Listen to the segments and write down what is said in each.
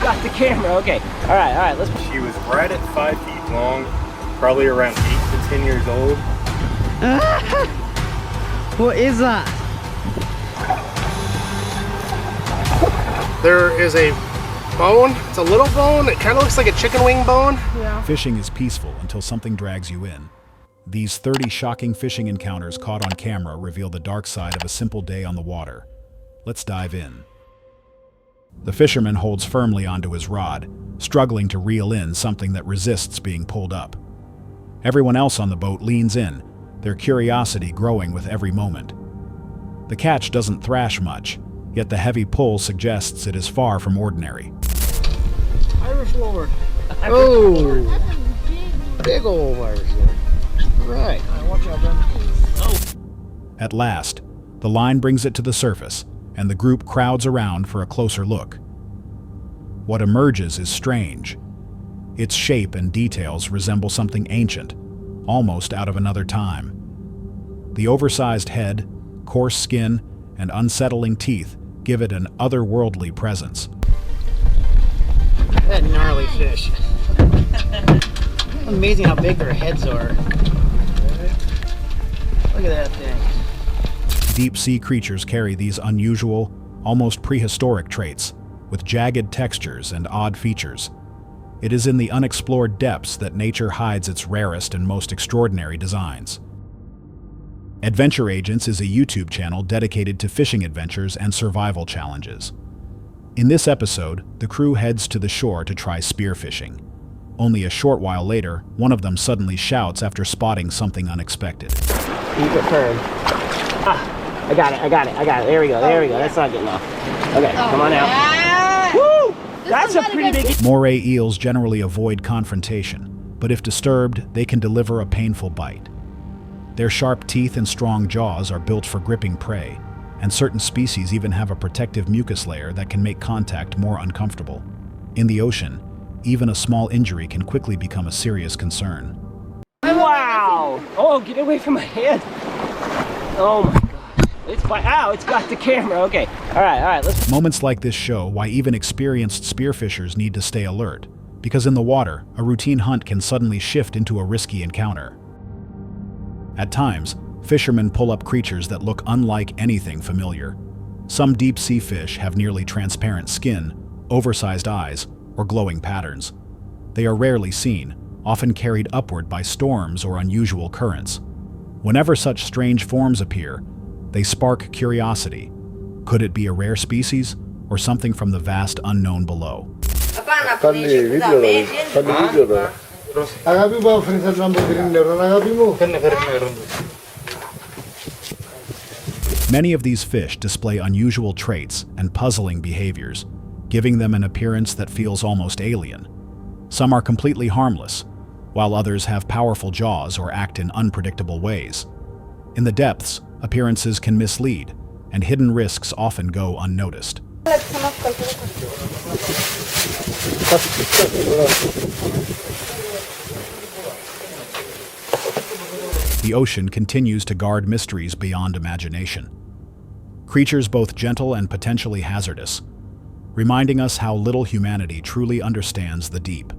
got the camera. Okay. All right, let's. She was right at 5 feet long, probably around 8 to 10 years old. What is that? There is a bone. It's a little bone. It kind of looks like a chicken wing bone. Yeah. Fishing is peaceful until something drags you in. These 30 shocking fishing encounters caught on camera reveal the dark side of a simple day on the water. Let's dive in. The fisherman holds firmly onto his rod, struggling to reel in something that resists being pulled up. Everyone else on the boat leans in, their curiosity growing with every moment. The catch doesn't thrash much, yet the heavy pull suggests it is far from ordinary. Irish lord. Oh, big old Irish lord. Right. Watch out, Ben. Oh. At last, the line brings it to the surface, and the group crowds around for a closer look. What emerges is strange. Its shape and details resemble something ancient, almost out of another time. The oversized head, coarse skin, and unsettling teeth give it an otherworldly presence. That gnarly fish. Amazing how big their heads are. Look at that thing. Deep-sea creatures carry these unusual, almost prehistoric traits, with jagged textures and odd features. It is in the unexplored depths that nature hides its rarest and most extraordinary designs. Adventure Agents is a YouTube channel dedicated to fishing adventures and survival challenges. In this episode, the crew heads to the shore to try spearfishing. Only a short while later, one of them suddenly shouts after spotting something unexpected. Keep it firm. Ah, I got it. There we go. That's not getting off. Okay, come on out. Woo! That's a pretty big... Moray eels generally avoid confrontation, but if disturbed, they can deliver a painful bite. Their sharp teeth and strong jaws are built for gripping prey, and certain species even have a protective mucus layer that can make contact more uncomfortable. In the ocean, even a small injury can quickly become a serious concern. Wow! Oh, get away from my head! Oh my gosh. It's got the camera. Okay. All right, let's... Moments like this show why even experienced spearfishers need to stay alert, because in the water, a routine hunt can suddenly shift into a risky encounter. At times, fishermen pull up creatures that look unlike anything familiar. Some deep-sea fish have nearly transparent skin, oversized eyes, or glowing patterns. They are rarely seen, often carried upward by storms or unusual currents. Whenever such strange forms appear, they spark curiosity. Could it be a rare species, or something from the vast unknown below? Many of these fish display unusual traits and puzzling behaviors, giving them an appearance that feels almost alien. Some are completely harmless, while others have powerful jaws or act in unpredictable ways. In the depths, appearances can mislead, and hidden risks often go unnoticed. The ocean continues to guard mysteries beyond imagination. Creatures both gentle and potentially hazardous, reminding us how little humanity truly understands the deep.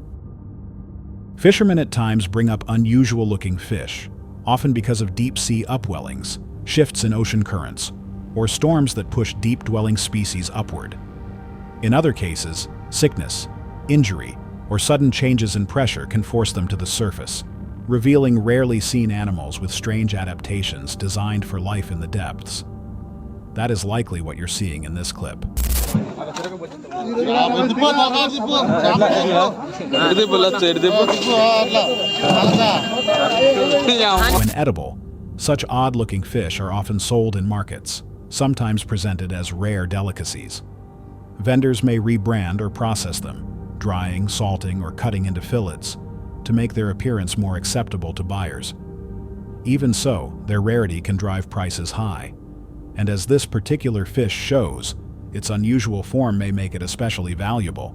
Fishermen at times bring up unusual-looking fish, often because of deep-sea upwellings, shifts in ocean currents, or storms that push deep-dwelling species upward. In other cases, sickness, injury, or sudden changes in pressure can force them to the surface, revealing rarely seen animals with strange adaptations designed for life in the depths. That is likely what you're seeing in this clip. When edible, such odd-looking fish are often sold in markets, sometimes presented as rare delicacies. Vendors may rebrand or process them, drying, salting, or cutting into fillets, to make their appearance more acceptable to buyers. Even so, their rarity can drive prices high, and as this particular fish shows, its unusual form may make it especially valuable.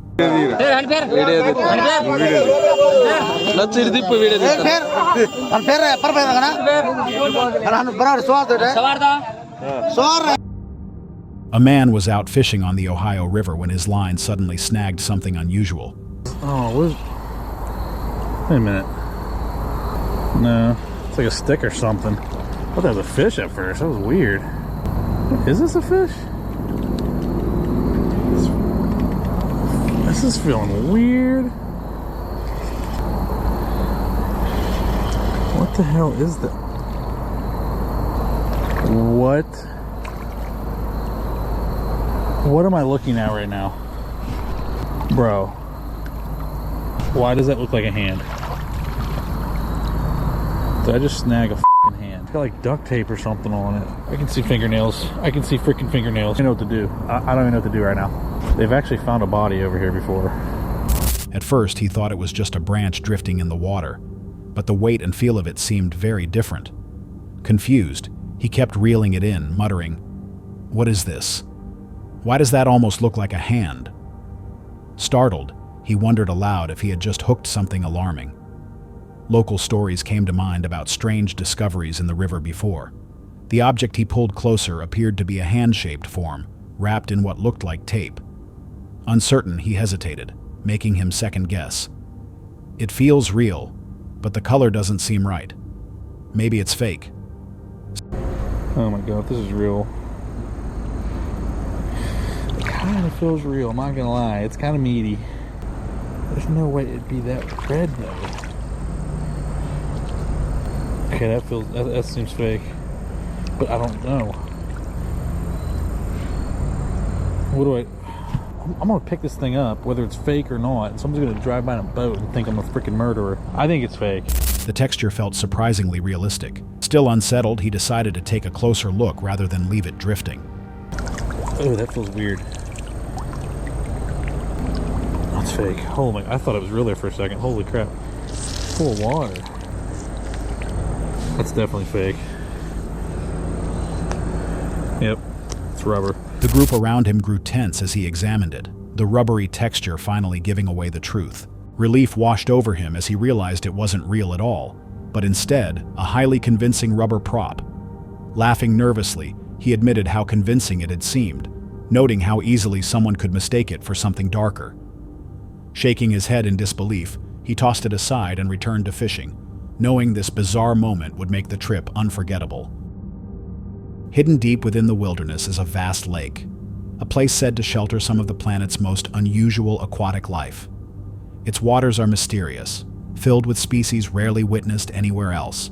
A man was out fishing on the Ohio River when his line suddenly snagged something unusual. Oh, wait a minute. No, it's like a stick or something. I thought that was a fish at first. That was weird. Is this a fish? This is feeling weird. What the hell is that? What am I looking at right now? Bro. Why does that look like a hand? Did I just snag a f***ing hand? It's got like duct tape or something on it. I can see fingernails. I can see freaking fingernails. I know what to do. I don't even know what to do right now. They've actually found a body over here before. At first, he thought it was just a branch drifting in the water, but the weight and feel of it seemed very different. Confused, he kept reeling it in, muttering, "What is this? Why does that almost look like a hand?" Startled, he wondered aloud if he had just hooked something alarming. Local stories came to mind about strange discoveries in the river before. The object he pulled closer appeared to be a hand-shaped form, wrapped in what looked like tape. Uncertain, he hesitated, making him second guess. It feels real, but the color doesn't seem right. Maybe it's fake. Oh my god, this is real. It kind of feels real, I'm not gonna lie. It's kind of meaty. There's no way it'd be that red though. Okay, that seems fake. But I don't know. I'm gonna pick this thing up, whether it's fake or not. Someone's gonna drive by in a boat and think I'm a freaking murderer. I think it's fake. The texture felt surprisingly realistic. Still unsettled, he decided to take a closer look rather than leave it drifting. Oh, that feels weird. That's fake. Oh my, I thought it was real there for a second. Holy crap. Full of water. That's definitely fake. Yep, it's rubber. The group around him grew tense as he examined it, the rubbery texture finally giving away the truth. Relief washed over him as he realized it wasn't real at all, but instead, a highly convincing rubber prop. Laughing nervously, he admitted how convincing it had seemed, noting how easily someone could mistake it for something darker. Shaking his head in disbelief, he tossed it aside and returned to fishing, knowing this bizarre moment would make the trip unforgettable. Hidden deep within the wilderness is a vast lake, a place said to shelter some of the planet's most unusual aquatic life. Its waters are mysterious, filled with species rarely witnessed anywhere else.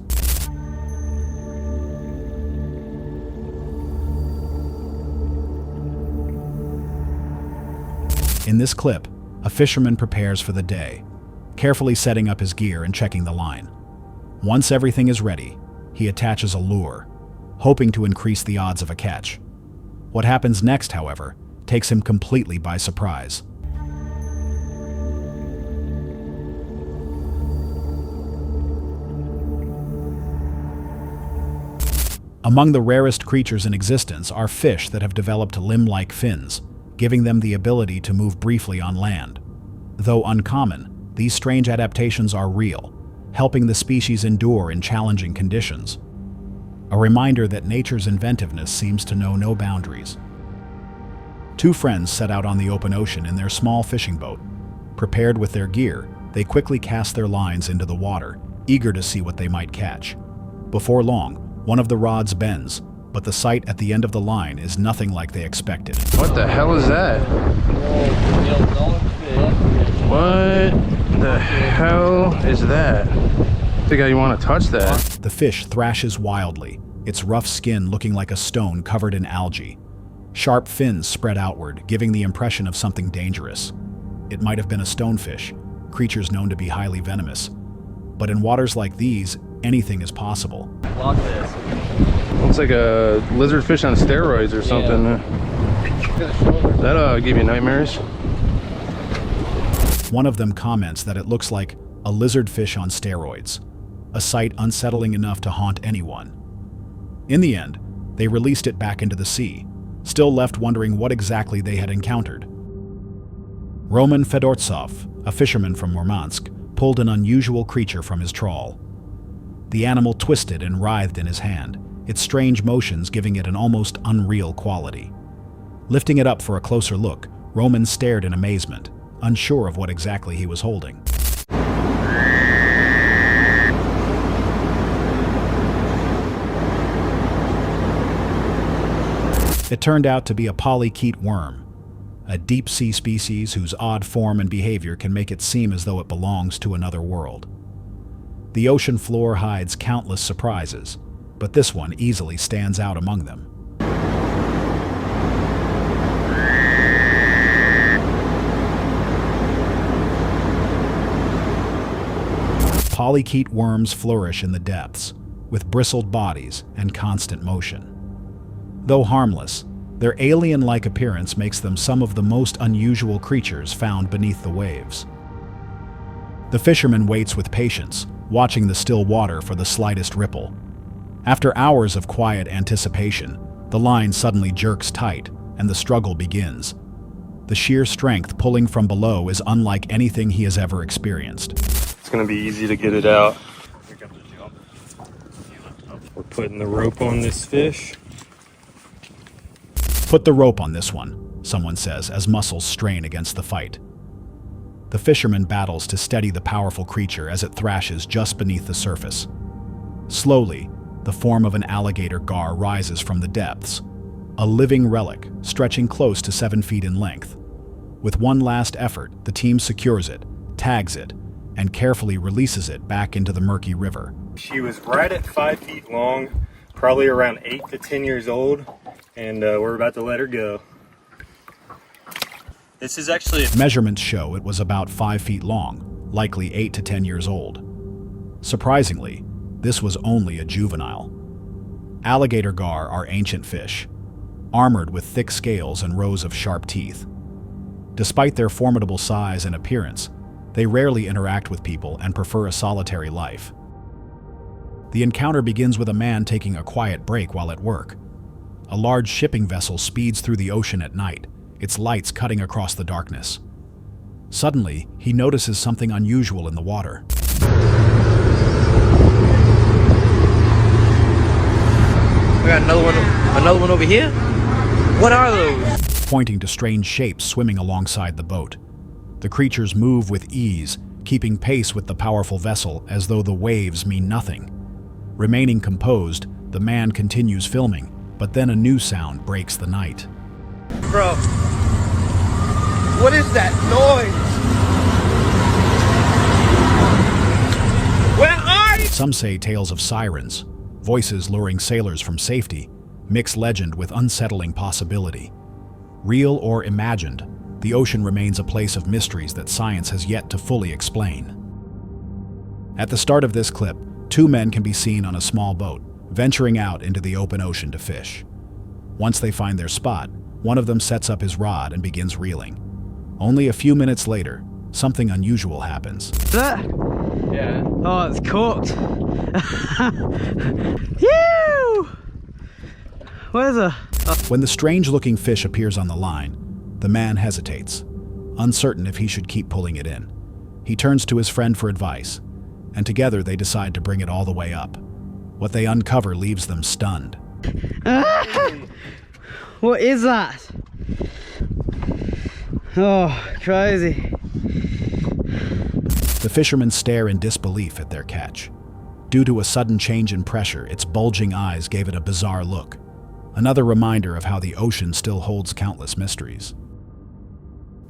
In this clip, a fisherman prepares for the day, carefully setting up his gear and checking the line. Once everything is ready, he attaches a lure, hoping to increase the odds of a catch. What happens next, however, takes him completely by surprise. Among the rarest creatures in existence are fish that have developed limb-like fins, giving them the ability to move briefly on land. Though uncommon, these strange adaptations are real, helping the species endure in challenging conditions. A reminder that nature's inventiveness seems to know no boundaries. Two friends set out on the open ocean in their small fishing boat. Prepared with their gear, they quickly cast their lines into the water, eager to see what they might catch. Before long, one of the rods bends, but the sight at the end of the line is nothing like they expected. What the hell is that? What the hell is that? I think I want to touch that. The fish thrashes wildly, its rough skin looking like a stone covered in algae. Sharp fins spread outward, giving the impression of something dangerous. It might have been a stonefish, creatures known to be highly venomous. But in waters like these, anything is possible. Lock this. It's like a lizard fish on steroids or something. That'll give you nightmares. One of them comments that it looks like a lizard fish on steroids, a sight unsettling enough to haunt anyone. In the end, they released it back into the sea, still left wondering what exactly they had encountered. Roman Fedortsov, a fisherman from Murmansk, pulled an unusual creature from his trawl. The animal twisted and writhed in his hand, its strange motions giving it an almost unreal quality. Lifting it up for a closer look, Roman stared in amazement, unsure of what exactly he was holding. It turned out to be a polychaete worm, a deep-sea species whose odd form and behavior can make it seem as though it belongs to another world. The ocean floor hides countless surprises, but this one easily stands out among them. Polychaete worms flourish in the depths, with bristled bodies and constant motion. Though harmless, their alien-like appearance makes them some of the most unusual creatures found beneath the waves. The fisherman waits with patience, watching the still water for the slightest ripple. After hours of quiet anticipation, the line suddenly jerks tight, and the struggle begins. The sheer strength pulling from below is unlike anything he has ever experienced. It's gonna be easy to get it out. We're putting the rope on this fish. "Put the rope on this one," someone says as muscles strain against the fight. The fisherman battles to steady the powerful creature as it thrashes just beneath the surface. Slowly, the form of an alligator gar rises from the depths, a living relic stretching close to 7 feet in length. With one last effort, the team secures it, tags it, and carefully releases it back into the murky river. She was right at 5 feet long, probably around 8 to 10 years old, and we're about to let her go. This is actually... Measurements show it was about 5 feet long, likely 8 to 10 years old. Surprisingly, this was only a juvenile. Alligator gar are ancient fish, armored with thick scales and rows of sharp teeth. Despite their formidable size and appearance, they rarely interact with people and prefer a solitary life. The encounter begins with a man taking a quiet break while at work. A large shipping vessel speeds through the ocean at night, its lights cutting across the darkness. Suddenly, he notices something unusual in the water. We got another one over here? What are those? Pointing to strange shapes swimming alongside the boat. The creatures move with ease, keeping pace with the powerful vessel as though the waves mean nothing. Remaining composed, the man continues filming, but then a new sound breaks the night. Bro, what is that noise? Where are you? Some say tales of sirens, voices luring sailors from safety, mix legend with unsettling possibility. Real or imagined, the ocean remains a place of mysteries that science has yet to fully explain. At the start of this clip, 2 men can be seen on a small boat, venturing out into the open ocean to fish. Once they find their spot, one of them sets up his rod and begins reeling. Only a few minutes later, something unusual happens. That? Yeah. Oh, it's cooked. Phew! Where's a... When the strange-looking fish appears on the line, the man hesitates, uncertain if he should keep pulling it in. He turns to his friend for advice, and together they decide to bring it all the way up. What they uncover leaves them stunned. What is that? Oh, crazy. The fishermen stare in disbelief at their catch. Due to a sudden change in pressure, its bulging eyes gave it a bizarre look. Another reminder of how the ocean still holds countless mysteries.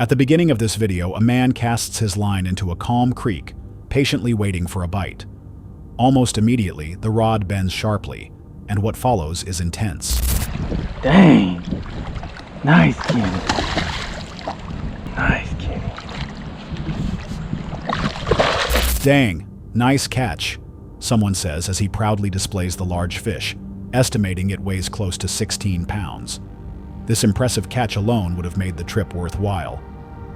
At the beginning of this video, a man casts his line into a calm creek, patiently waiting for a bite. Almost immediately, the rod bends sharply, and what follows is intense. Dang. Nice kitty. Nice kitty. Dang, nice catch, someone says as he proudly displays the large fish, estimating it weighs close to 16 pounds. This impressive catch alone would have made the trip worthwhile.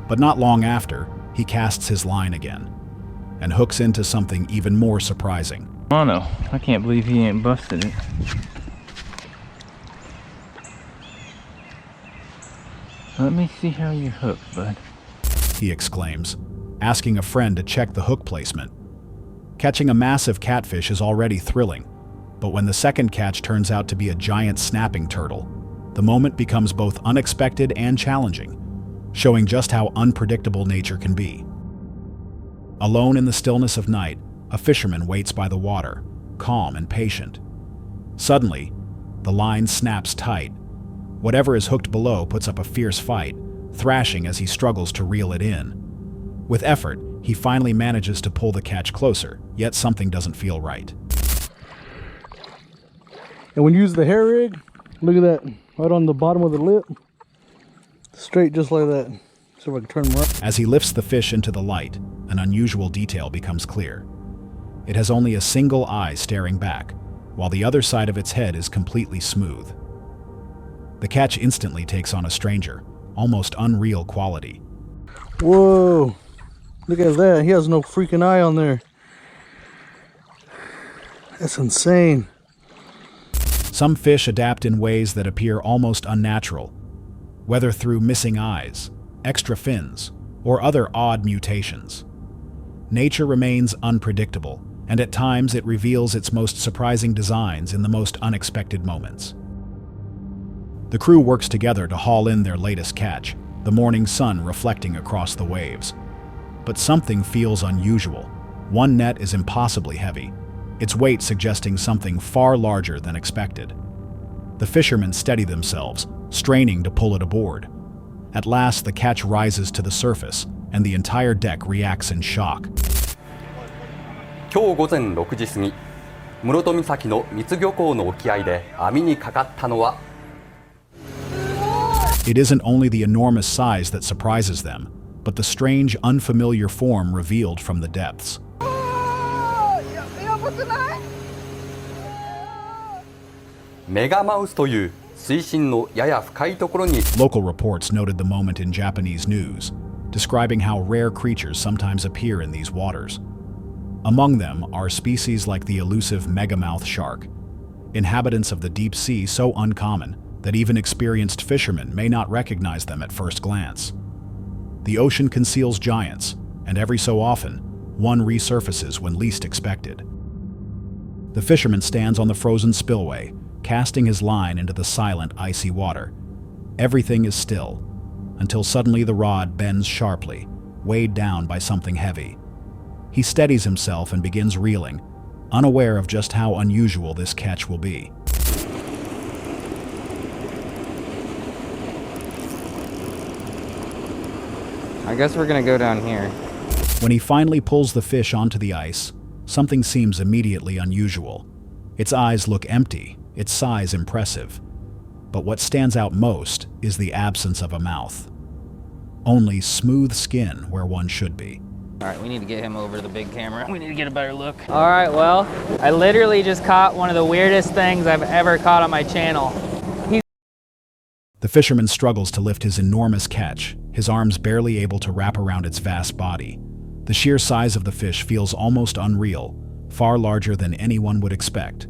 But not long after, he casts his line again, and hooks into something even more surprising. Oh no, I can't believe he ain't busted it. Let me see how you hook, bud. He exclaims, asking a friend to check the hook placement. Catching a massive catfish is already thrilling, but when the second catch turns out to be a giant snapping turtle, the moment becomes both unexpected and challenging, showing just how unpredictable nature can be. Alone in the stillness of night, a fisherman waits by the water, calm and patient. Suddenly, the line snaps tight. Whatever is hooked below puts up a fierce fight, thrashing as he struggles to reel it in. With effort, he finally manages to pull the catch closer, yet something doesn't feel right. And when you use the hair rig, look at that, right on the bottom of the lip. Straight just like that. So if I can turn them right. As he lifts the fish into the light, an unusual detail becomes clear. It has only a single eye staring back, while the other side of its head is completely smooth. The catch instantly takes on a stranger, almost unreal quality. Whoa, look at that. He has no freaking eye on there. That's insane. Some fish adapt in ways that appear almost unnatural, whether through missing eyes, extra fins, or other odd mutations. Nature remains unpredictable, and at times it reveals its most surprising designs in the most unexpected moments. The crew works together to haul in their latest catch, the morning sun reflecting across the waves. But something feels unusual. One net is impossibly heavy, its weight suggesting something far larger than expected. The fishermen steady themselves, straining to pull it aboard. At last, the catch rises to the surface, and the entire deck reacts in shock. 今日午前6時過ぎ、室戸岬の三津漁港の沖合で網にかかったのは It isn't only the enormous size that surprises them, but the strange, unfamiliar form revealed from the depths. メガマウスという水深のやや深いところに Local reports noted the moment in Japanese news, describing how rare creatures sometimes appear in these waters. Among them are species like the elusive megamouth shark, inhabitants of the deep sea so uncommon that even experienced fishermen may not recognize them at first glance. The ocean conceals giants, and every so often, one resurfaces when least expected. The fisherman stands on the frozen spillway, casting his line into the silent, icy water. Everything is still, until suddenly the rod bends sharply, weighed down by something heavy. He steadies himself and begins reeling, unaware of just how unusual this catch will be. I guess we're gonna go down here. When he finally pulls the fish onto the ice, something seems immediately unusual. Its eyes look empty, its size impressive. But what stands out most is the absence of a mouth. Only smooth skin where one should be. All right, we need to get him over to the big camera. We need to get a better look. All right, well, I literally just caught one of the weirdest things I've ever caught on my channel. The fisherman struggles to lift his enormous catch, his arms barely able to wrap around its vast body. The sheer size of the fish feels almost unreal, far larger than anyone would expect.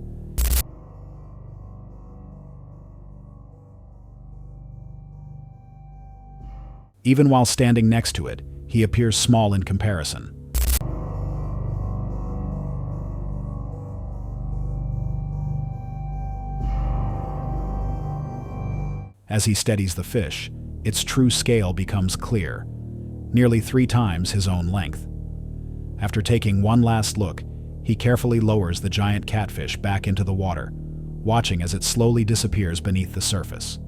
Even while standing next to it, he appears small in comparison. As he steadies the fish, its true scale becomes clear, nearly 3 times his own length. After taking one last look, he carefully lowers the giant catfish back into the water, watching as it slowly disappears beneath the surface.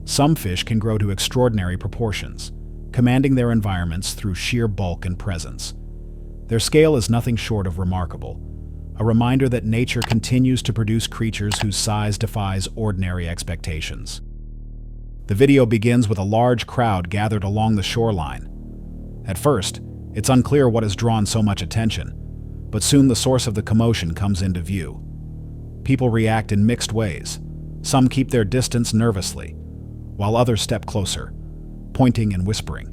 Some fish can grow to extraordinary proportions, commanding their environments through sheer bulk and presence. Their scale is nothing short of remarkable, a reminder that nature continues to produce creatures whose size defies ordinary expectations. The video begins with a large crowd gathered along the shoreline. At first, it's unclear what has drawn so much attention, but soon the source of the commotion comes into view. People react in mixed ways. Some keep their distance nervously, while others step closer, pointing and whispering.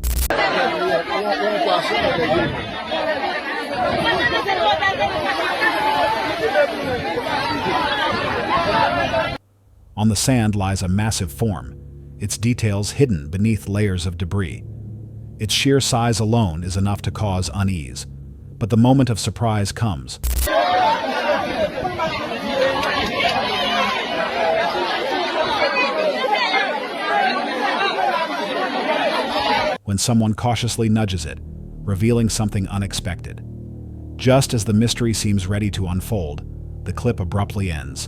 On the sand lies a massive form, its details hidden beneath layers of debris. Its sheer size alone is enough to cause unease, but the moment of surprise comes. when someone cautiously nudges it, revealing something unexpected. Just as the mystery seems ready to unfold, the clip abruptly ends,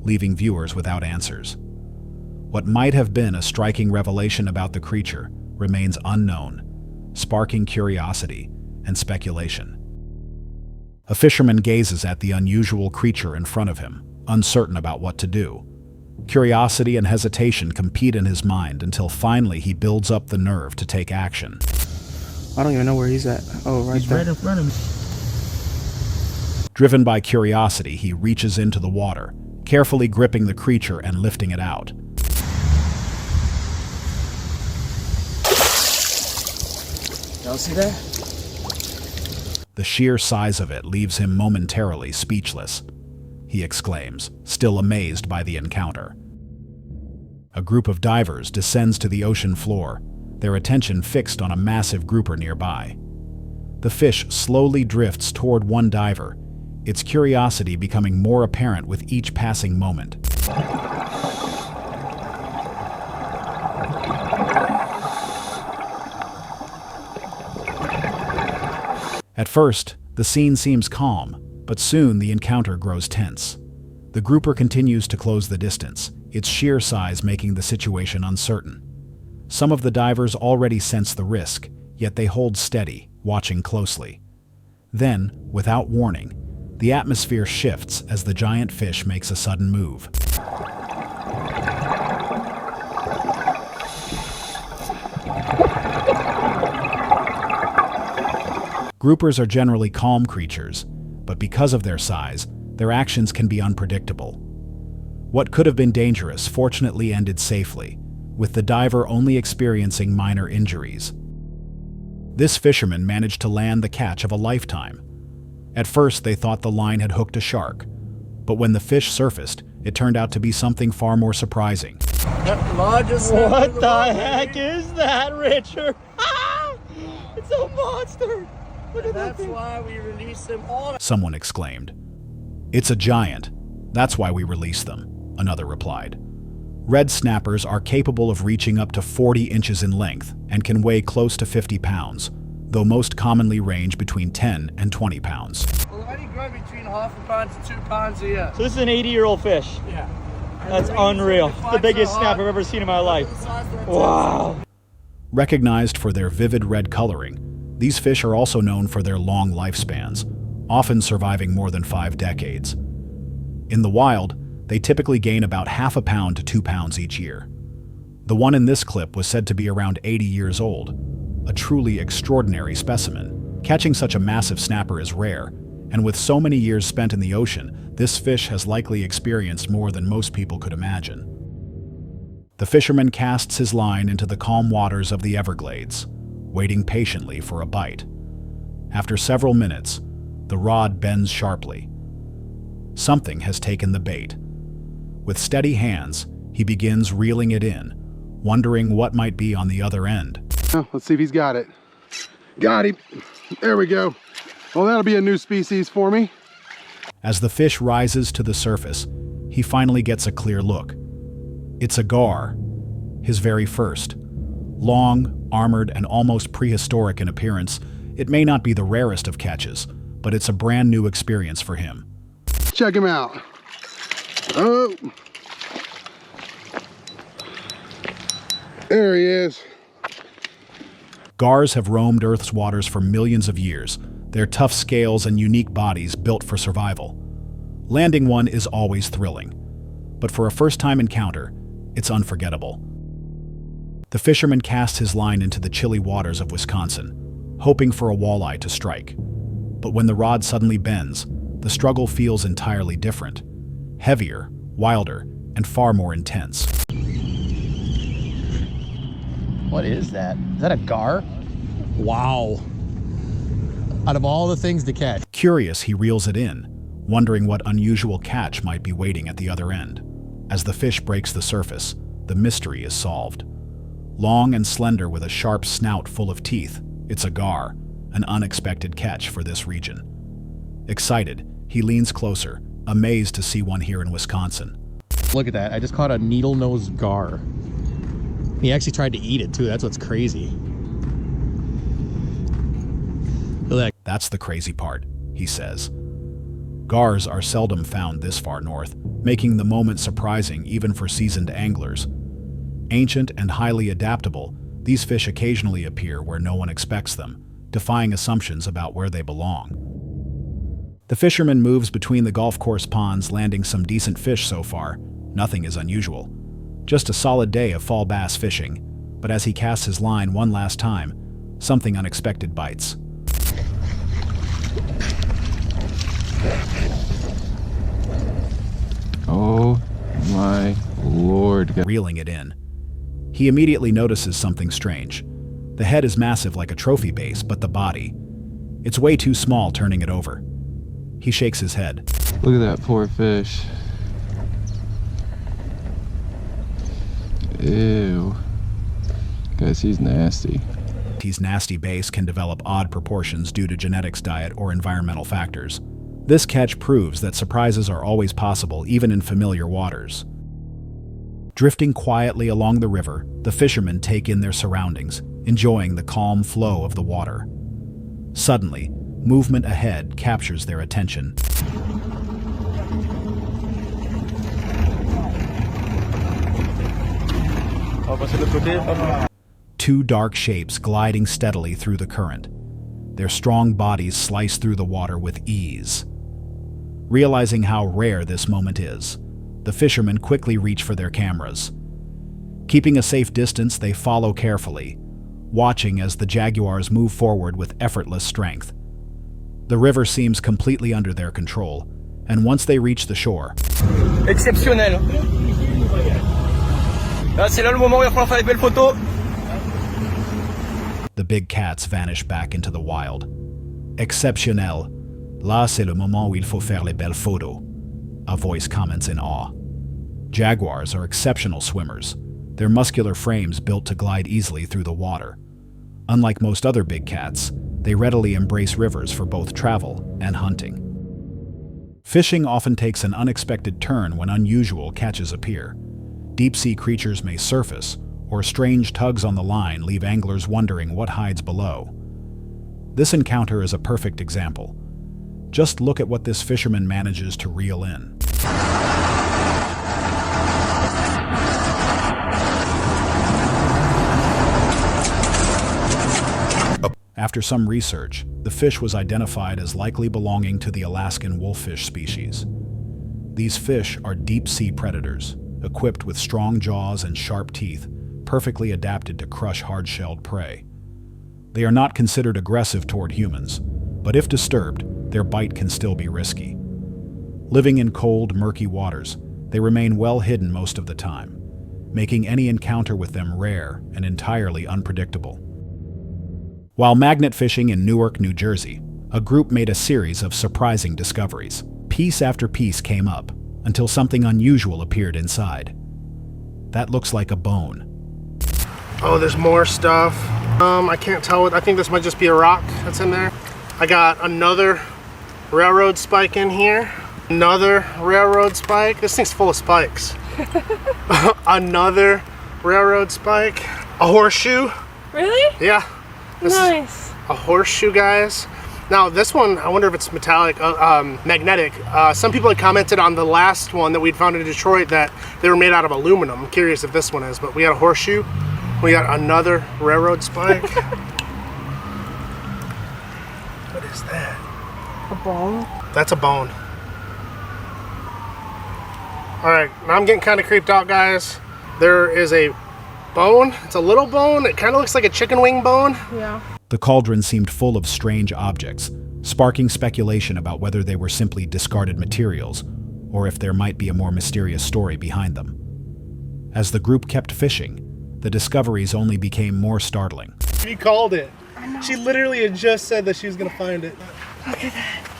leaving viewers without answers. What might have been a striking revelation about the creature remains unknown, sparking curiosity and speculation. A fisherman gazes at the unusual creature in front of him, uncertain about what to do. Curiosity and hesitation compete in his mind until finally he builds up the nerve to take action. I don't even know where he's at. Oh, right there. Right in front of me. Driven by curiosity, he reaches into the water, carefully gripping the creature and lifting it out. Y'all see that? The sheer size of it leaves him momentarily speechless. He exclaims, still amazed by the encounter. A group of divers descends to the ocean floor, their attention fixed on a massive grouper nearby. The fish slowly drifts toward one diver, its curiosity becoming more apparent with each passing moment. At first, the scene seems calm, but soon the encounter grows tense. The grouper continues to close the distance, its sheer size making the situation uncertain. Some of the divers already sense the risk, yet they hold steady, watching closely. Then, without warning, the atmosphere shifts as the giant fish makes a sudden move. Groupers are generally calm creatures, but because of their size, their actions can be unpredictable. What could have been dangerous fortunately ended safely, with the diver only experiencing minor injuries. This fisherman managed to land the catch of a lifetime. At first, they thought the line had hooked a shark, but when the fish surfaced, it turned out to be something far more surprising. Largest What the heck is that, Richard? It's a monster! Look at that thing. That's why we release them all. Someone exclaimed. It's a giant. That's why we release them, another replied. Red snappers are capable of reaching up to 40 inches in length and can weigh close to 50 pounds, though most commonly range between 10 and 20 pounds. Well, they only grow between half a pound to 2 pounds a year. So this is an 80-year-old fish. Yeah. That's unreal. The biggest snap I've ever seen in my life. Wow. Recognized for their vivid red coloring, these fish are also known for their long lifespans, often surviving more than 5 decades. In the wild, they typically gain about half a pound to 2 pounds each year. The one in this clip was said to be around 80 years old, a truly extraordinary specimen. Catching such a massive snapper is rare, and with so many years spent in the ocean, this fish has likely experienced more than most people could imagine. The fisherman casts his line into the calm waters of the Everglades, waiting patiently for a bite. After several minutes, the rod bends sharply. Something has taken the bait. With steady hands, he begins reeling it in, wondering what might be on the other end. Let's see if he's got it. Got him. There we go. Well, that'll be a new species for me. As the fish rises to the surface, he finally gets a clear look. It's a gar, his very first. Long, armored, and almost prehistoric in appearance, it may not be the rarest of catches, but it's a brand new experience for him. Check him out. Oh. There he is. Gars have roamed Earth's waters for millions of years, their tough scales and unique bodies built for survival. Landing one is always thrilling, but for a first-time encounter, it's unforgettable. The fisherman casts his line into the chilly waters of Wisconsin, hoping for a walleye to strike. But when the rod suddenly bends, the struggle feels entirely different. Heavier, wilder, and far more intense. What is that? Is that a gar? Wow. Out of all the things to catch. Curious, he reels it in, wondering what unusual catch might be waiting at the other end. As the fish breaks the surface, the mystery is solved. Long and slender with a sharp snout full of teeth, it's a gar, an unexpected catch for this region. Excited, he leans closer, amazed to see one here in Wisconsin. Look at that, I just caught a needle-nosed gar. He actually tried to eat it too, that's what's crazy. That's the crazy part, he says. Gars are seldom found this far north, making the moment surprising even for seasoned anglers. Ancient and highly adaptable, these fish occasionally appear where no one expects them, defying assumptions about where they belong. The fisherman moves between the golf course ponds, landing some decent fish so far. Nothing is unusual. Just a solid day of fall bass fishing, but as he casts his line one last time, something unexpected bites. Oh my Lord. Reeling it in. He immediately notices something strange. The head is massive like a trophy base, but the body, it's way too small, turning it over. He shakes his head. Look at that poor fish. Ew. Guys, he's nasty. His nasty base can develop odd proportions due to genetics, diet, or environmental factors. This catch proves that surprises are always possible, even in familiar waters. Drifting quietly along the river, the fishermen take in their surroundings, enjoying the calm flow of the water. Suddenly, movement ahead captures their attention. Two dark shapes gliding steadily through the current. Their strong bodies slice through the water with ease. Realizing how rare this moment is, the fishermen quickly reach for their cameras. Keeping a safe distance, they follow carefully, watching as the Jaguars move forward with effortless strength. The river seems completely under their control, and once they reach the shore... Exceptionnel. Là, c'est là le moment où il va falloir faire des belles photos. The big cats vanish back into the wild. Exceptionnel. Là, c'est le moment où il faut faire les belles photos. A voice comments in awe. Jaguars are exceptional swimmers, their muscular frames built to glide easily through the water. Unlike most other big cats, they readily embrace rivers for both travel and hunting. Fishing often takes an unexpected turn when unusual catches appear. Deep-sea creatures may surface, or strange tugs on the line leave anglers wondering what hides below. This encounter is a perfect example. Just look at what this fisherman manages to reel in. After some research, the fish was identified as likely belonging to the Alaskan wolfish species. These fish are deep-sea predators, equipped with strong jaws and sharp teeth, perfectly adapted to crush hard-shelled prey. They are not considered aggressive toward humans, but if disturbed, their bite can still be risky. Living in cold, murky waters, they remain well hidden most of the time, making any encounter with them rare and entirely unpredictable. While magnet fishing in Newark, New Jersey, a group made a series of surprising discoveries. Piece after piece came up, until something unusual appeared inside. That looks like a bone. Oh, there's more stuff. I can't tell what, I think this might just be a rock that's in there. I got another railroad spike in here. Another railroad spike. This thing's full of spikes. Another railroad spike. A horseshoe. Really? Yeah. This nice. Is a horseshoe, guys. Now this one, I wonder if it's metallic, magnetic. Some people had commented on the last one that we'd found in Detroit that they were made out of aluminum. I'm curious if this one is, but we got a horseshoe. We got another railroad spike. What is that? A bone? That's a bone. All right, now I'm getting kind of creeped out, guys. There is a bone. It's a little bone. It kind of looks like a chicken wing bone. Yeah. The cauldron seemed full of strange objects, sparking speculation about whether they were simply discarded materials, or if there might be a more mysterious story behind them. As the group kept fishing, the discoveries only became more startling. She called it. She literally had just said that she was going to find it. Look at that.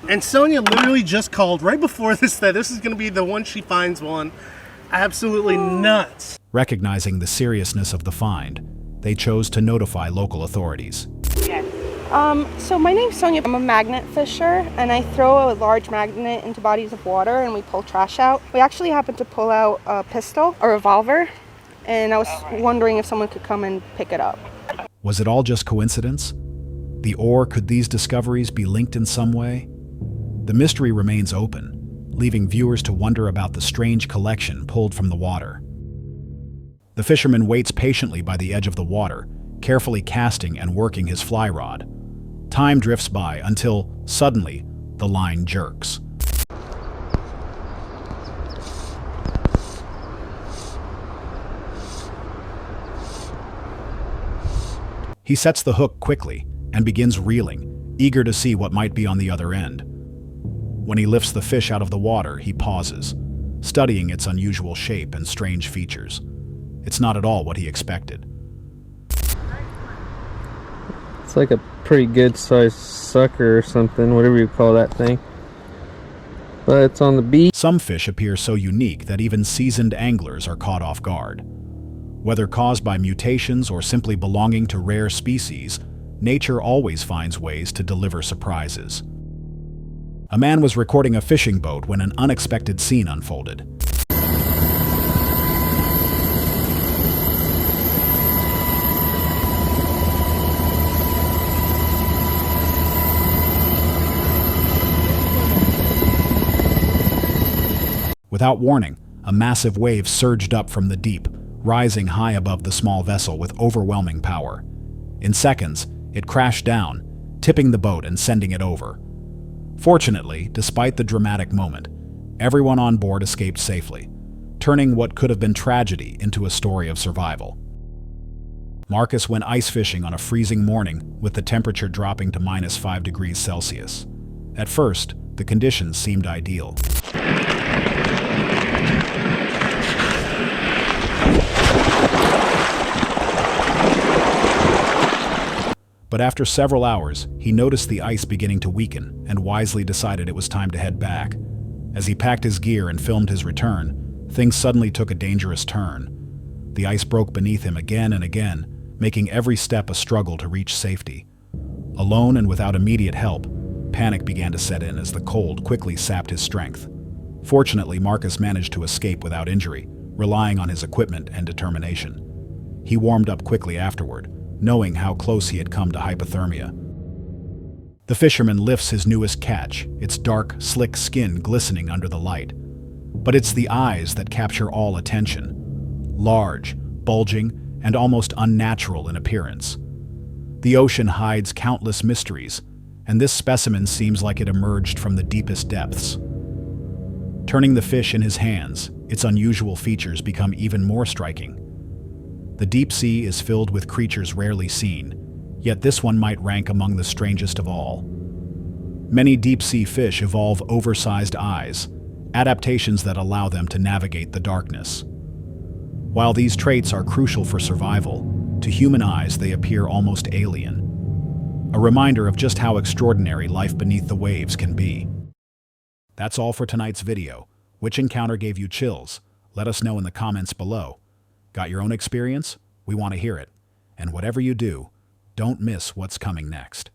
And Sonia literally just called right before this that this is going to be the one she finds one. Absolutely nuts. Recognizing the seriousness of the find, they chose to notify local authorities. So my name's Sonia. I'm a magnet fisher, and I throw a large magnet into bodies of water and we pull trash out. We actually happened to pull out a pistol, a revolver, and I was wondering if someone could come and pick it up. Was it all just coincidence? The or could these discoveries be linked in some way? The mystery remains open, leaving viewers to wonder about the strange collection pulled from the water. The fisherman waits patiently by the edge of the water, carefully casting and working his fly rod. Time drifts by until, suddenly, the line jerks. He sets the hook quickly and begins reeling, eager to see what might be on the other end. When he lifts the fish out of the water, he pauses, studying its unusual shape and strange features. It's not at all what he expected. It's like a pretty good sized sucker or something, whatever you call that thing. But it's on the beach. Some fish appear so unique that even seasoned anglers are caught off guard. Whether caused by mutations or simply belonging to rare species, nature always finds ways to deliver surprises. A man was recording a fishing boat when an unexpected scene unfolded. Without warning, a massive wave surged up from the deep, rising high above the small vessel with overwhelming power. In seconds, it crashed down, tipping the boat and sending it over. Fortunately, despite the dramatic moment, everyone on board escaped safely, turning what could have been tragedy into a story of survival. Marcus went ice fishing on a freezing morning with the temperature dropping to -5 degrees Celsius. At first, the conditions seemed ideal. But after several hours, he noticed the ice beginning to weaken and wisely decided it was time to head back. As he packed his gear and filmed his return, things suddenly took a dangerous turn. The ice broke beneath him again and again, making every step a struggle to reach safety. Alone and without immediate help, panic began to set in as the cold quickly sapped his strength. Fortunately, Marcus managed to escape without injury, relying on his equipment and determination. He warmed up quickly afterward, knowing how close he had come to hypothermia. The fisherman lifts his newest catch, its dark, slick skin glistening under the light. But it's the eyes that capture all attention. Large, bulging, and almost unnatural in appearance. The ocean hides countless mysteries, and this specimen seems like it emerged from the deepest depths. Turning the fish in his hands, its unusual features become even more striking. The deep sea is filled with creatures rarely seen, yet this one might rank among the strangest of all. Many deep-sea fish evolve oversized eyes, adaptations that allow them to navigate the darkness. While these traits are crucial for survival, to human eyes they appear almost alien. A reminder of just how extraordinary life beneath the waves can be. That's all for tonight's video. Which encounter gave you chills? Let us know in the comments below. Got your own experience? We want to hear it. And whatever you do, don't miss what's coming next.